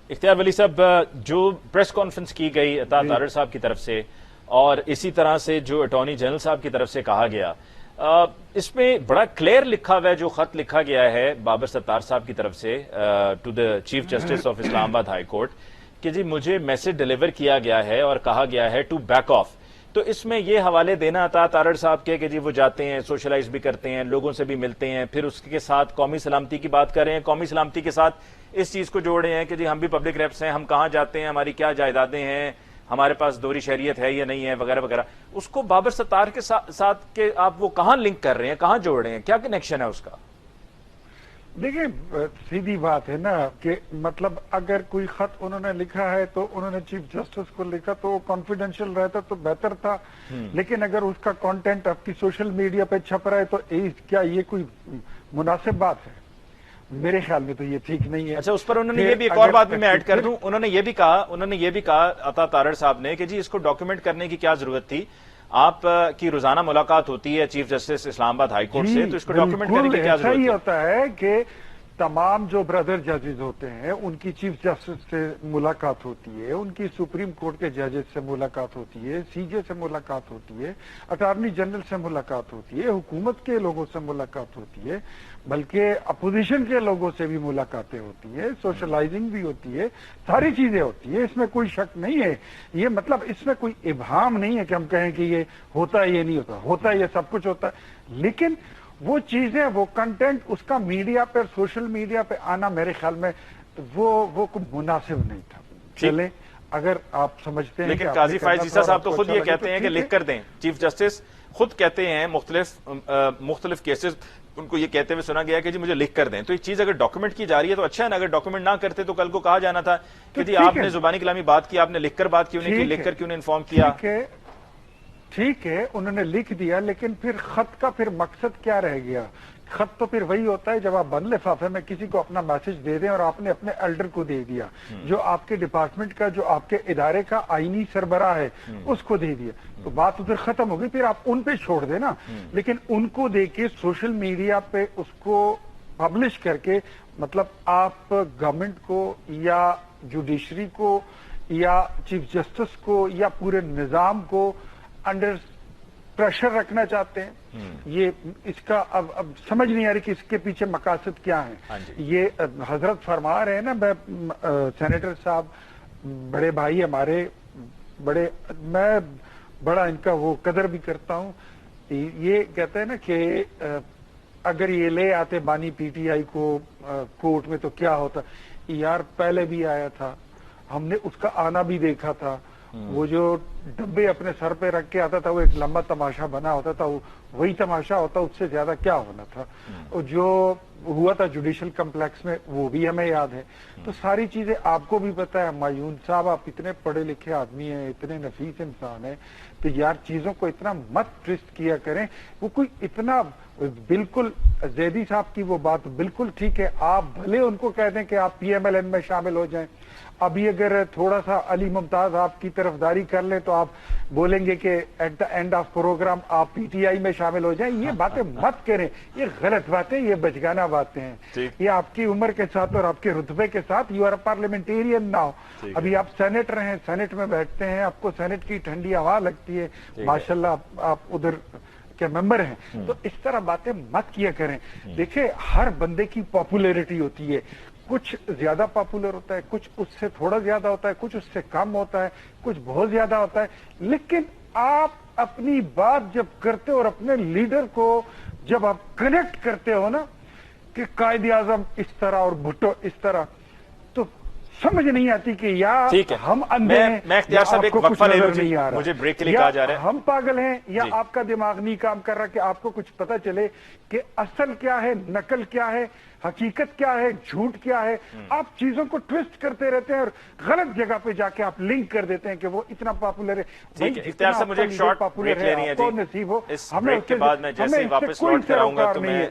اختیار ولی صاحب، جو پریس کانفرنس کی گئی عطا تارڑ صاحب کی طرف سے اور اسی طرح سے جو اٹارنی جنرل صاحب کی طرف سے کہا گیا، اس میں بڑا کلیئر لکھا ہوا ہے، جو خط لکھا گیا ہے بابر ستار صاحب کی طرف سے to the chief justice of Islamabad high court کہ جی مجھے میسج ڈیلیور کیا گیا ہے اور کہا گیا ہے ٹو بیک آف. تو اس میں یہ حوالے دینا عطا تارڑ صاحب کے کہ جی وہ جاتے ہیں، سوشلائز بھی کرتے ہیں، لوگوں سے بھی ملتے ہیں، پھر اس کے ساتھ قومی سلامتی کی بات کر رہے ہیں، قومی سلامتی کے ساتھ اس چیز کو جوڑ رہے ہیں کہ جی ہم بھی پبلک ریپس ہیں، ہم کہاں جاتے ہیں، ہماری کیا جائیدادیں ہیں، ہمارے پاس دوہری شہریت ہے یا نہیں ہے، وغیرہ وغیرہ. اس کو بابر ستار کے ساتھ کہ آپ وہ کہاں لنک کر رہے ہیں، کہاں جوڑ رہے ہیں، کیا کنیکشن ہے اس کا؟ دیکھیں سیدھی بات ہے نا کہ مطلب اگر کوئی خط انہوں نے لکھا ہے تو انہوں نے چیف جسٹس کو لکھا تو وہ کانفیڈینشیل رہتا تو بہتر تھا، لیکن اگر اس کا کانٹینٹ آپ کی سوشل میڈیا پہ چھپ رہا ہے تو کیا یہ کوئی مناسب بات ہے؟ میرے خیال میں تو یہ ٹھیک نہیں ہے. اچھا، اس پر انہوں نے یہ بھی ایک اور بات بھی میں ایڈ کر دوں، انہوں نے یہ بھی کہا عطا تارڑ صاحب نے کہ جی اس کو ڈاکیومنٹ کرنے کی کیا ضرورت تھی، آپ کی روزانہ ملاقات ہوتی ہے چیف جسٹس اسلام آباد ہائی کورٹ سے، تو اس کو ڈاکیومنٹ کرنے کی کیا ضرورت ہے؟ ایسا ہی ہوتا ہے کہ تمام جو برادر ججز ہوتے ہیں ان کی چیف جسٹس سے ملاقات ہوتی ہے، ان کی سپریم کورٹ کے ججز سے ملاقات ہوتی ہے، سی جے سے ملاقات ہوتی ہے، اٹارنی جنرل سے ملاقات ہوتی ہے، حکومت کے لوگوں سے ملاقات ہوتی ہے، بلکہ اپوزیشن کے لوگوں سے بھی ملاقاتیں ہوتی ہے، سوشلائزنگ بھی ہوتی ہے، ساری چیزیں ہوتی ہے، اس میں کوئی شک نہیں ہے. یہ مطلب اس میں کوئی ابہام نہیں ہے کہ ہم کہیں کہ یہ ہوتا ہے، یہ نہیں ہوتا ہے، یہ سب کچھ ہوتا ہے. لیکن وہ چیزیں، وہ کنٹینٹ اس کا میڈیا پہ، سوشل میڈیا پہ آنا میرے خیال میں وہ کوئی مناسب نہیں تھا. چلیں اگر آپ سمجھتے ہیں، لیکن قاضی فائز عیسیٰ صاحب تو خود یہ کہتے ہیں کہ لکھ کر دیں. چیف جسٹس خود کہتے ہیں مختلف کیسز ان کو یہ کہتے ہوئے سنا گیا کہ جی مجھے لکھ کر دیں. تو یہ چیز اگر ڈاکیومنٹ کی جا رہی ہے تو اچھا ہے نا، اگر ڈاکیومنٹ نہ کرتے تو کل کو کہا جانا تھا کہ جی آپ نے زبانی کلامی بات کی، آپ نے لکھ کر بات کیوں نہیں کی، لکھ کر کیوں نہیں انفارم کیا. ٹھیک ہے انہوں نے لکھ دیا، لیکن پھر خط کا پھر مقصد کیا رہ گیا؟ خط تو پھر وہی ہوتا ہے جب آپ بند لفافے میں کسی کو اپنا میسج دے دیں اور آپ نے اپنے ایلڈر کو دے دیا، جو آپ کے ڈپارٹمنٹ کا، جو آپ کے ادارے کا آئینی سربراہ ہے اس کو دے دیا، تو بات ادھر ختم ہوگی. پھر آپ ان پہ چھوڑ دیں نا. لیکن ان کو دے کے سوشل میڈیا پہ اس کو پبلش کر کے مطلب آپ گورنمنٹ کو یا جوڈیشری کو یا چیف جسٹس کو یا پورے نظام کو انڈر پریشر رکھنا چاہتے ہیں. یہ اس کا اب سمجھ نہیں آ رہی کہ اس کے پیچھے مقاصد کیا ہیں. یہ حضرت فرما رہے ہیں نا، سینیٹر صاحب بڑے بھائی ہمارے، میں بڑا ان کا وہ قدر بھی کرتا ہوں. یہ کہتے ہیں نا کہ اگر یہ لے آتے بانی پی ٹی آئی کو کورٹ میں تو کیا ہوتا. یار پہلے بھی آیا تھا، ہم نے اس کا آنا بھی دیکھا تھا. وہ جو ڈبے اپنے سر پہ رکھ کے آتا تھا وہ ایک لمبا تماشا بنا ہوتا تھا، وہی تماشا ہوتا، اس سے زیادہ کیا ہونا تھا. اور جو ہوا تھا جوڈیشل کمپلیکس میں وہ بھی ہمیں یاد ہے. تو ساری چیزیں آپ کو بھی پتا ہے. معیون صاحب آپ اتنے پڑھے لکھے آدمی ہیں، اتنے نفیس انسان ہیں، تو یار چیزوں کو اتنا مت ٹویسٹ کیا کریں. وہ کوئی اتنا بالکل زیدی صاحب کی وہ بات بالکل ٹھیک ہے، آپ بھلے ان کو کہہ دیں کہ آپ پی ایم ایل این میں شامل ہو جائیں. ابھی اگر تھوڑا سا علی ممتاز آپ کی طرفداری کر لیں تو آپ بولیں گے کہ at the end of program آپ پی ٹی آئی میں شامل ہو جائیں. یہ باتیں مت کریں، یہ غلط باتیں، یہ بچگانہ باتیں ہیں. یہ آپ کی عمر کے ساتھ اور آپ کے رتبے کے ساتھ، you are a parliamentarian now. ابھی آپ سینیٹر ہیں، سینٹ میں بیٹھتے ہیں، آپ کو سینٹ کی ٹھنڈی ہوا لگتی ہے، ماشاءاللہ آپ ادھر کے ممبر ہیں. تو اس طرح باتیں مت کیا کریں. دیکھیں ہر بندے کی پاپولیرٹی ہوتی ہے، کچھ زیادہ پاپولر ہوتا ہے، کچھ اس سے تھوڑا زیادہ ہوتا ہے، کچھ اس سے کم ہوتا ہے، کچھ بہت زیادہ ہوتا ہے. لیکن آپ اپنی بات جب کرتے ہو اور اپنے لیڈر کو جب آپ کنیکٹ کرتے ہو نا کہ قائد اعظم اس طرح اور بھٹو اس طرح، تو سمجھ نہیں آتی کہ یا ہم اندھے ہیں یا آپ کو کچھ نظر نہیں آ رہا، یا ہم پاگل ہیں یا آپ کا دماغ نہیں کام کر رہا کہ آپ کو کچھ پتا چلے کہ اصل کیا ہے، نقل کیا ہے، حقیقت کیا ہے، جھوٹ کیا ہے. آپ چیزوں کو ٹویسٹ کرتے رہتے ہیں اور غلط جگہ پہ جا کے آپ لنک کر دیتے ہیں کہ وہ اتنا پاپولر ہے. اختیار صاحب مجھے ایک شارٹ بریک لینی ہے جی، اس بریک کے بعد میں جیسے ہی واپس لوٹ کر آؤں گا تو میں